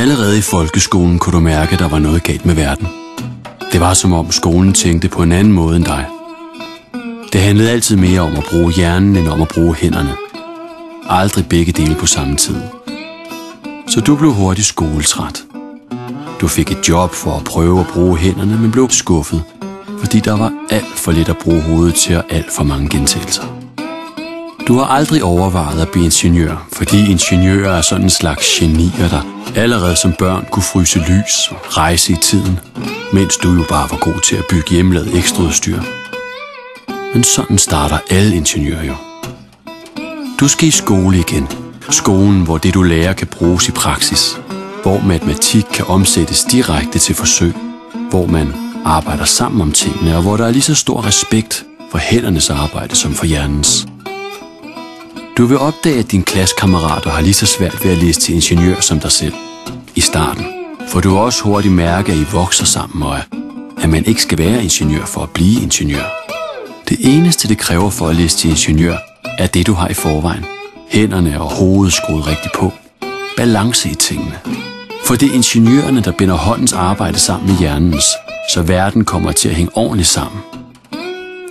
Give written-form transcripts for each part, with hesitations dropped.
Allerede i folkeskolen kunne du mærke, at der var noget galt med verden. Det var som om skolen tænkte på en anden måde end dig. Det handlede altid mere om at bruge hjernen end om at bruge hænderne. Aldrig begge dele på samme tid. Så du blev hurtigt skoletræt. Du fik et job for at prøve at bruge hænderne, men blev skuffet, fordi der var alt for lidt at bruge hovedet til og alt for mange gentagelser. Du har aldrig overvejet at blive ingeniør, fordi ingeniører er sådan en slags genier, der allerede som børn kunne fryse lys og rejse i tiden, mens du jo bare var god til at bygge hjemmelavet ekstraudstyr. Men sådan starter alle ingeniører jo. Du skal i skole igen. Skolen, hvor det du lærer kan bruges i praksis. Hvor matematik kan omsættes direkte til forsøg. Hvor man arbejder sammen om tingene, og hvor der er lige så stor respekt for hændernes arbejde som for hjernens. Du vil opdage, at dine klassekammerater har lige så svært ved at læse til ingeniør som dig selv. I starten. For du vil også hurtigt mærke, at I vokser sammen, og at man ikke skal være ingeniør for at blive ingeniør. Det eneste, det kræver for at læse til ingeniør, er det, du har i forvejen. Hænderne og hovedet skruet rigtigt på. Balance i tingene. For det er ingeniørerne, der binder håndens arbejde sammen med hjernens, så verden kommer til at hænge ordentligt sammen.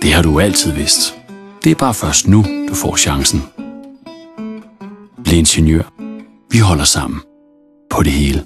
Det har du altid vidst. Det er bare først nu, du får chancen. Bliv ingeniør. Vi holder sammen. På det hele.